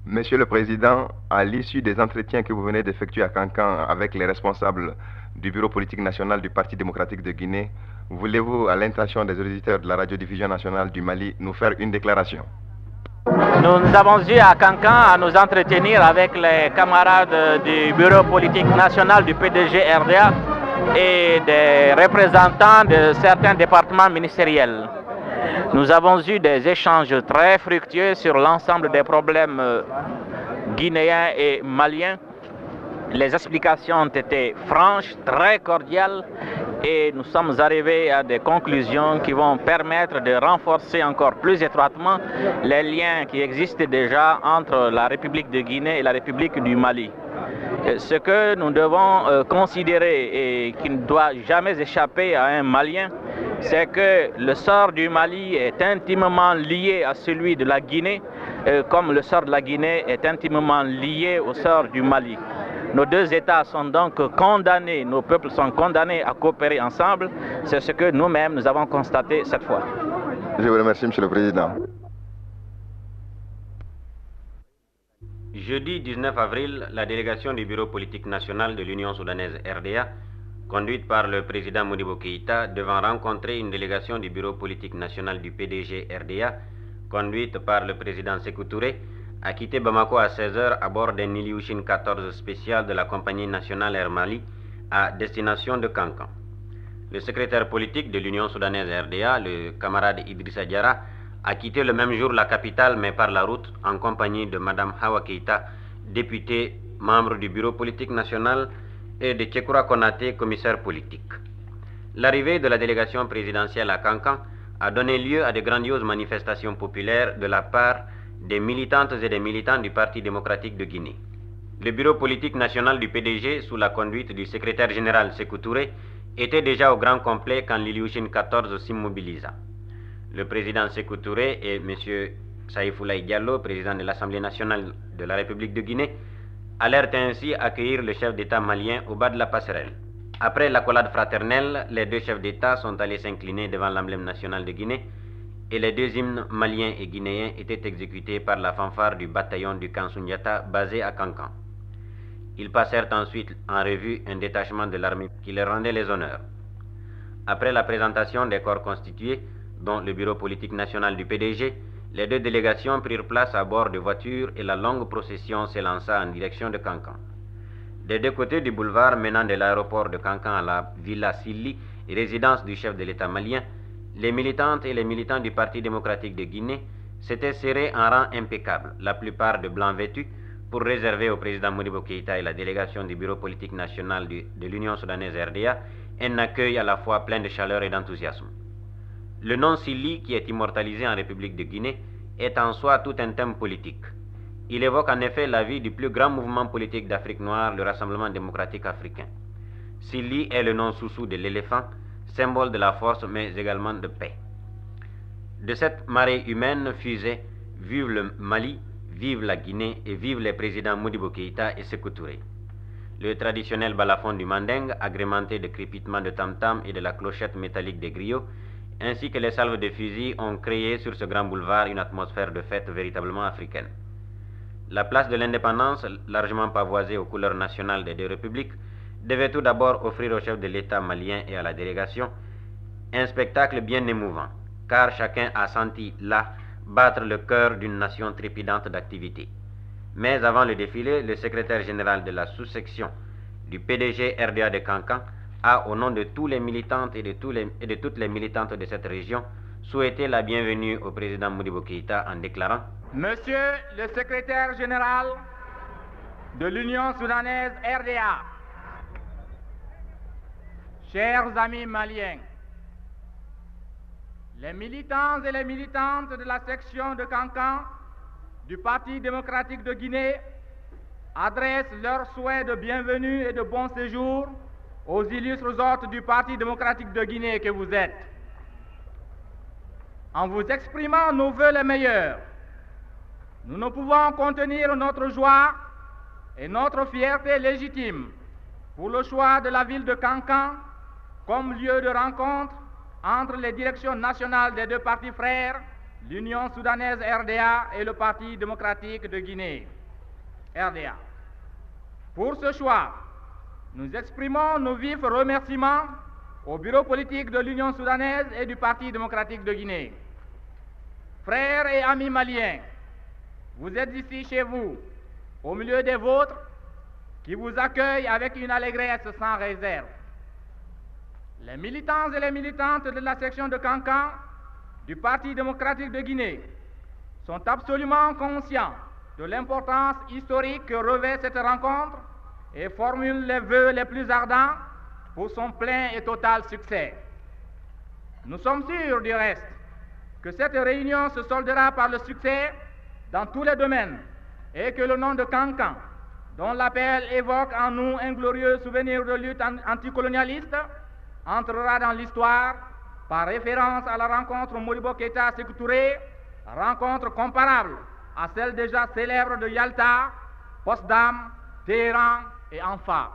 Monsieur le Président, à l'issue des entretiens que vous venez d'effectuer à Cancan avec les responsables du Bureau politique national du Parti démocratique de Guinée, voulez-vous, à l'intention des auditeurs de la radiodiffusion nationale du Mali, nous faire une déclaration? Nous avons eu à Cancan à nous entretenir avec les camarades du Bureau politique national du PDG RDA et des représentants de certains départements ministériels. Nous avons eu des échanges très fructueux sur l'ensemble des problèmes guinéens et maliens. Les explications ont été franches, très cordiales et nous sommes arrivés à des conclusions qui vont permettre de renforcer encore plus étroitement les liens qui existent déjà entre la République de Guinée et la République du Mali. Ce que nous devons considérer et qui ne doit jamais échapper à un Malien, c'est que le sort du Mali est intimement lié à celui de la Guinée, comme le sort de la Guinée est intimement lié au sort du Mali. Nos deux États sont donc condamnés, nos peuples sont condamnés à coopérer ensemble. C'est ce que nous-mêmes nous avons constaté cette fois. Je vous remercie, Monsieur le Président. Jeudi 19 avril, la délégation du Bureau politique national de l'Union soudanaise RDA, conduite par le président Modibo Keïta, devant rencontrer une délégation du Bureau politique national du PDG RDA, conduite par le président Sékou Touré, a quitté Bamako à 16h à bord d'un Ilyushin 14 spécial de la compagnie nationale Air Mali à destination de Cancan. Le secrétaire politique de l'Union soudanaise RDA, le camarade Idrissa Diarra, a quitté le même jour la capitale mais par la route en compagnie de Mme Hawa Keïta, députée, membre du Bureau politique national, et de Tchekoura Konaté, commissaire politique. L'arrivée de la délégation présidentielle à Cancan a donné lieu à de grandioses manifestations populaires de la part des militantes et des militants du Parti démocratique de Guinée. Le bureau politique national du PDG, sous la conduite du secrétaire général Sékou Touré, était déjà au grand complet quand l'Ilyushin 14 s'immobilisa. Le président Sékou Touré et M. Saïfoulaye Diallo, président de l'Assemblée nationale de la République de Guinée, allèrent ainsi accueillir le chef d'État malien au bas de la passerelle. Après l'accolade fraternelle, les deux chefs d'État sont allés s'incliner devant l'emblème national de Guinée et les deux hymnes maliens et guinéens étaient exécutés par la fanfare du bataillon du camp Sundiata basé à Cancan. Ils passèrent ensuite en revue un détachement de l'armée qui leur rendait les honneurs. Après la présentation des corps constitués, dont le bureau politique national du PDG, les deux délégations prirent place à bord de voitures et la longue procession s'élança en direction de Cancan. Des deux côtés du boulevard menant de l'aéroport de Cancan à la Villa Silly, résidence du chef de l'État malien, les militantes et les militants du Parti démocratique de Guinée s'étaient serrés en rang impeccable, la plupart de blancs vêtus, pour réserver au président Modibo Keïta et la délégation du bureau politique national de l'Union soudanaise RDA un accueil à la fois plein de chaleur et d'enthousiasme. Le nom Silly, qui est immortalisé en République de Guinée, est en soi tout un thème politique. Il évoque en effet la vie du plus grand mouvement politique d'Afrique noire, le Rassemblement démocratique africain. Silly est le nom sous-sous de l'éléphant, symbole de la force mais également de paix. De cette marée humaine fusait « Vive le Mali, vive la Guinée et vive les présidents Modibo Keïta et Sékou Touré ». Le traditionnel balafon du manding, agrémenté de crépitements de tam-tam et de la clochette métallique des griots, ainsi que les salves de fusils ont créé sur ce grand boulevard une atmosphère de fête véritablement africaine. La place de l'Indépendance, largement pavoisée aux couleurs nationales des deux républiques, devait tout d'abord offrir au chef de l'État malien et à la délégation un spectacle bien émouvant, car chacun a senti là battre le cœur d'une nation trépidante d'activité. Mais avant le défilé, le secrétaire général de la sous-section du PDG RDA de Cancan a, au nom de tous les militantes et de toutes les militantes de cette région, souhaité la bienvenue au président Modibo Keïta en déclarant: Monsieur le secrétaire général de l'Union soudanaise RDA, chers amis maliens, les militants et les militantes de la section de Cancan du Parti démocratique de Guinée adressent leurs souhaits de bienvenue et de bon séjour aux illustres hôtes du Parti démocratique de Guinée que vous êtes. En vous exprimant nos vœux les meilleurs, nous ne pouvons contenir notre joie et notre fierté légitime pour le choix de la ville de Cancan comme lieu de rencontre entre les directions nationales des deux partis frères, l'Union soudanaise RDA et le Parti démocratique de Guinée. RDA. Pour ce choix, nous exprimons nos vifs remerciements au bureau politique de l'Union soudanaise et du Parti démocratique de Guinée. Frères et amis maliens, vous êtes ici chez vous, au milieu des vôtres, qui vous accueillent avec une allégresse sans réserve. Les militants et les militantes de la section de Kankan du Parti démocratique de Guinée sont absolument conscients de l'importance historique que revêt cette rencontre et formulent les vœux les plus ardents pour son plein et total succès. Nous sommes sûrs du reste que cette réunion se soldera par le succès dans tous les domaines et que le nom de Kankan, dont l'appel évoque en nous un glorieux souvenir de lutte anticolonialiste, entrera dans l'histoire par référence à la rencontre Modibo Keïta-Sékou Touré, rencontre comparable à celle déjà célèbre de Yalta, Potsdam, Téhéran et Anfa.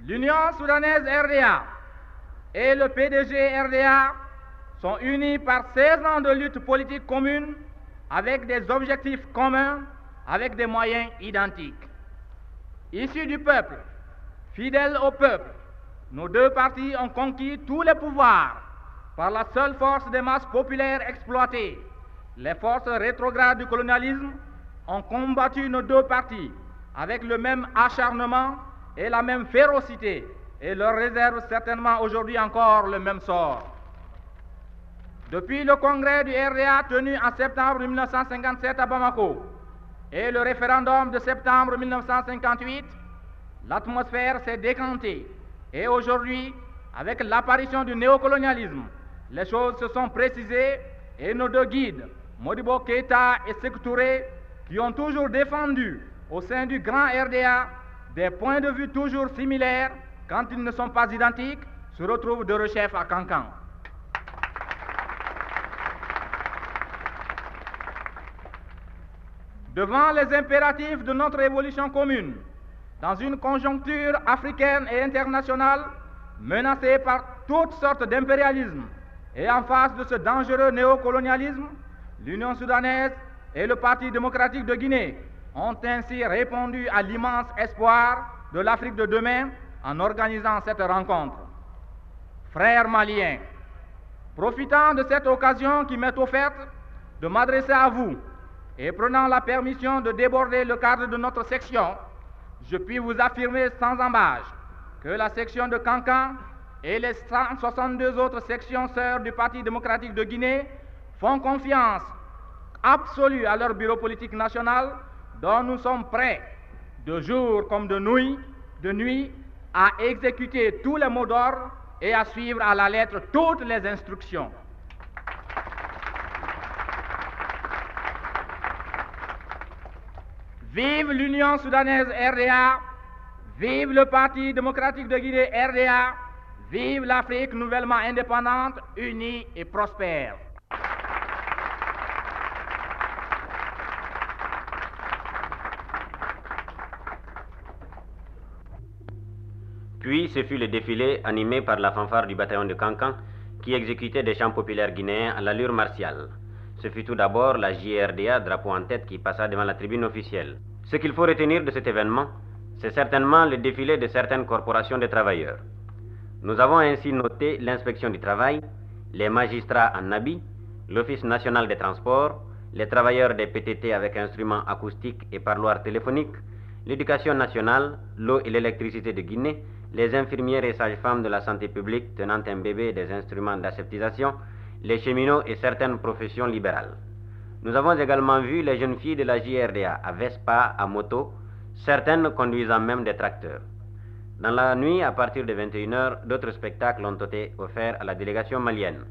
L'Union soudanaise RDA et le PDG RDA sont unis par 16 ans de lutte politique commune avec des objectifs communs, avec des moyens identiques. Issus du peuple, fidèles au peuple, nos deux partis ont conquis tous les pouvoirs par la seule force des masses populaires exploitées. Les forces rétrogrades du colonialisme ont combattu nos deux partis avec le même acharnement et la même férocité et leur réserve certainement aujourd'hui encore le même sort. Depuis le congrès du RDA tenu en septembre 1957 à Bamako et le référendum de septembre 1958, l'atmosphère s'est décantée et aujourd'hui, avec l'apparition du néocolonialisme, les choses se sont précisées et nos deux guides, Modibo Keïta et Sékou Touré, qui ont toujours défendu au sein du grand RDA des points de vue toujours similaires quand ils ne sont pas identiques, se retrouvent de rechef à Kankan. Devant les impératifs de notre évolution commune, dans une conjoncture africaine et internationale menacée par toutes sortes d'impérialismes, et en face de ce dangereux néocolonialisme, l'Union soudanaise et le Parti démocratique de Guinée ont ainsi répondu à l'immense espoir de l'Afrique de demain en organisant cette rencontre. Frères maliens, profitant de cette occasion qui m'est offerte de m'adresser à vous et prenant la permission de déborder le cadre de notre section, je puis vous affirmer sans embâche que la section de Kankan et les 162 autres sections sœurs du Parti démocratique de Guinée font confiance absolue à leur bureau politique national, dont nous sommes prêts, de jour comme de nuit, à exécuter tous les mots d'ordre et à suivre à la lettre toutes les instructions. Vive l'Union soudanaise RDA, vive le Parti démocratique de Guinée RDA, vive l'Afrique nouvellement indépendante, unie et prospère. Puis ce fut le défilé animé par la fanfare du bataillon de Kankan qui exécutait des chants populaires guinéens à l'allure martiale. Ce fut tout d'abord la JRDA, drapeau en tête, qui passa devant la tribune officielle. Ce qu'il faut retenir de cet événement, c'est certainement le défilé de certaines corporations de travailleurs. Nous avons ainsi noté l'inspection du travail, les magistrats en habit, l'Office national des transports, les travailleurs des PTT avec instruments acoustiques et parloirs téléphoniques, l'éducation nationale, l'eau et l'électricité de Guinée, les infirmières et sages-femmes de la santé publique tenant un bébé et des instruments d'aseptisation, les cheminots et certaines professions libérales. Nous avons également vu les jeunes filles de la JRDA à Vespa, à moto, certaines conduisant même des tracteurs. Dans la nuit, à partir de 21h, d'autres spectacles ont été offerts à la délégation malienne.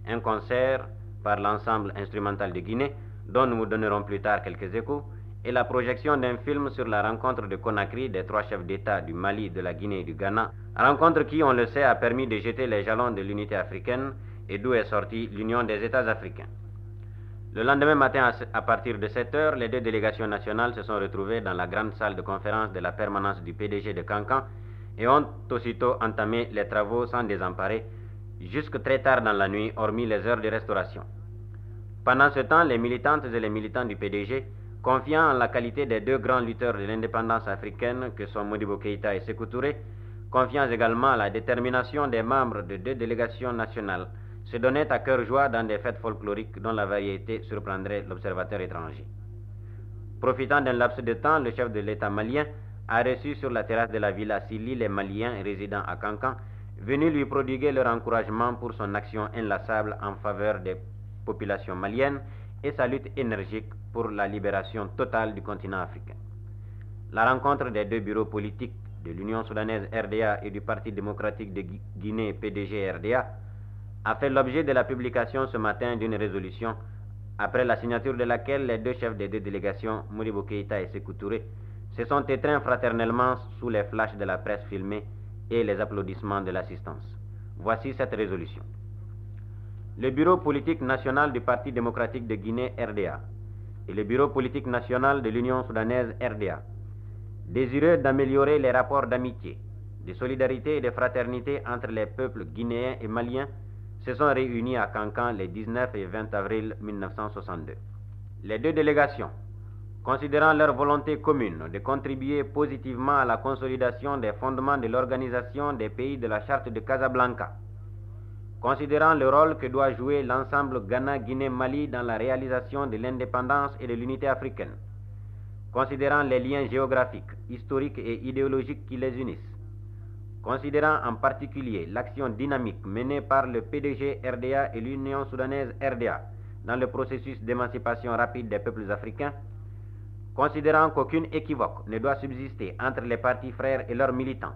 Un concert par l'ensemble instrumental de Guinée, dont nous vous donnerons plus tard quelques échos, et la projection d'un film sur la rencontre de Conakry des trois chefs d'État du Mali, de la Guinée et du Ghana, rencontre qui, on le sait, a permis de jeter les jalons de l'unité africaine et d'où est sortie l'Union des États africains. Le lendemain matin, à partir de 7h, les deux délégations nationales se sont retrouvées dans la grande salle de conférence de la permanence du PDG de Kankan et ont aussitôt entamé les travaux sans désemparer, jusque très tard dans la nuit, hormis les heures de restauration. Pendant ce temps, les militantes et les militants du PDG, confiant en la qualité des deux grands lutteurs de l'indépendance africaine que sont Modibo Keïta et Sékou Touré, confiant également à la détermination des membres de deux délégations nationales, se donnaient à cœur joie dans des fêtes folkloriques dont la variété surprendrait l'observateur étranger. Profitant d'un laps de temps, le chef de l'État malien a reçu sur la terrasse de la Villa Sili les Maliens résidant à Kankan, venus lui prodiguer leur encouragement pour son action inlassable en faveur des populations maliennes et sa lutte énergique pour la libération totale du continent africain. La rencontre des deux bureaux politiques de l'Union soudanaise RDA et du Parti démocratique de Guinée PDG RDA a fait l'objet de la publication ce matin d'une résolution après la signature de laquelle les deux chefs des deux délégations, Modibo Keïta et Sékou Touré, se sont étreints fraternellement sous les flashs de la presse filmée et les applaudissements de l'assistance. Voici cette résolution. Le bureau politique national du Parti démocratique de Guinée RDA et le bureau politique national de l'Union soudanaise RDA, désireux d'améliorer les rapports d'amitié, de solidarité et de fraternité entre les peuples guinéens et maliens, se sont réunis à Kankan les 19 et 20 avril 1962. Les deux délégations, considérant leur volonté commune de contribuer positivement à la consolidation des fondements de l'organisation des pays de la Charte de Casablanca, considérant le rôle que doit jouer l'ensemble Ghana-Guinée-Mali dans la réalisation de l'indépendance et de l'unité africaine, considérant les liens géographiques, historiques et idéologiques qui les unissent, considérant en particulier l'action dynamique menée par le PDG RDA et l'Union soudanaise RDA dans le processus d'émancipation rapide des peuples africains, considérant qu'aucune équivoque ne doit subsister entre les partis frères et leurs militants.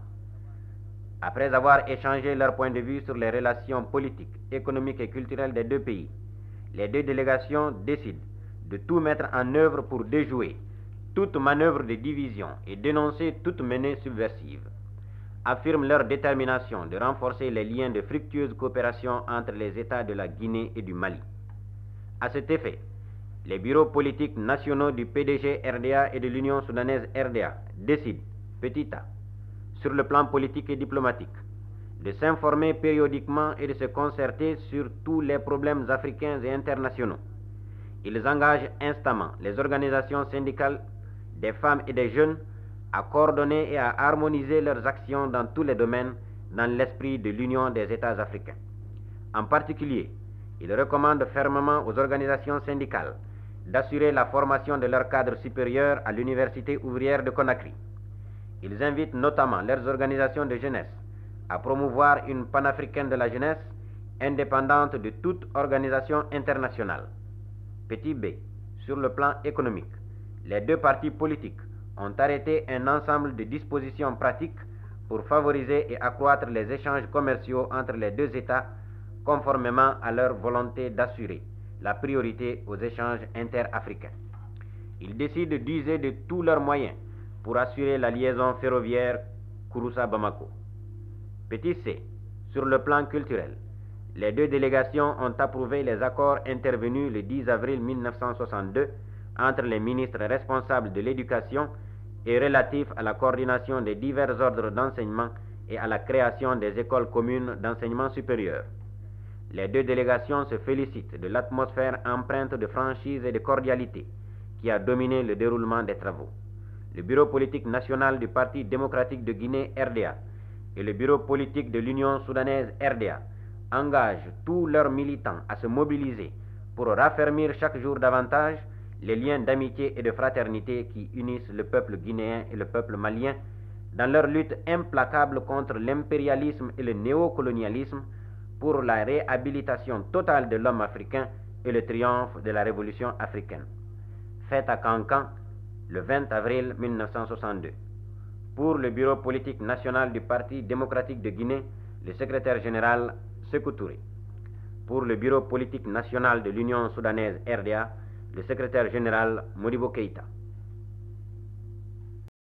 Après avoir échangé leurs points de vue sur les relations politiques, économiques et culturelles des deux pays, les deux délégations décident de tout mettre en œuvre pour déjouer toute manœuvre de division et dénoncer toute menée subversive, affirment leur détermination de renforcer les liens de fructueuse coopération entre les États de la Guinée et du Mali. À cet effet, les bureaux politiques nationaux du PDG RDA et de l'Union soudanaise RDA décident, petit a, sur le plan politique et diplomatique, de s'informer périodiquement et de se concerter sur tous les problèmes africains et internationaux. Ils engagent instamment les organisations syndicales des femmes et des jeunes à coordonner et à harmoniser leurs actions dans tous les domaines dans l'esprit de l'Union des États africains. En particulier, ils recommandent fermement aux organisations syndicales d'assurer la formation de leurs cadres supérieurs à l'Université ouvrière de Conakry. Ils invitent notamment leurs organisations de jeunesse à promouvoir une panafricaine de la jeunesse indépendante de toute organisation internationale. Petit b, sur le plan économique, les deux partis politiques ont arrêté un ensemble de dispositions pratiques pour favoriser et accroître les échanges commerciaux entre les deux États conformément à leur volonté d'assurer la priorité aux échanges interafricains. Ils décident d'user de tous leurs moyens pour assurer la liaison ferroviaire Kouroussa-Bamako. Petit c, sur le plan culturel, les deux délégations ont approuvé les accords intervenus le 10 avril 1962 entre les ministres responsables de l'éducation et relatifs à la coordination des divers ordres d'enseignement et à la création des écoles communes d'enseignement supérieur. Les deux délégations se félicitent de l'atmosphère empreinte de franchise et de cordialité qui a dominé le déroulement des travaux. Le bureau politique national du Parti démocratique de Guinée RDA et le bureau politique de l'Union soudanaise RDA engagent tous leurs militants à se mobiliser pour raffermir chaque jour davantage les liens d'amitié et de fraternité qui unissent le peuple guinéen et le peuple malien dans leur lutte implacable contre l'impérialisme et le néocolonialisme pour la réhabilitation totale de l'homme africain et le triomphe de la révolution africaine. Faite à Kankan le 20 avril 1962. Pour le bureau politique national du Parti démocratique de Guinée, le secrétaire général Sékou Touré. Pour le bureau politique national de l'Union soudanaise RDA, le secrétaire général Modibo Keïta.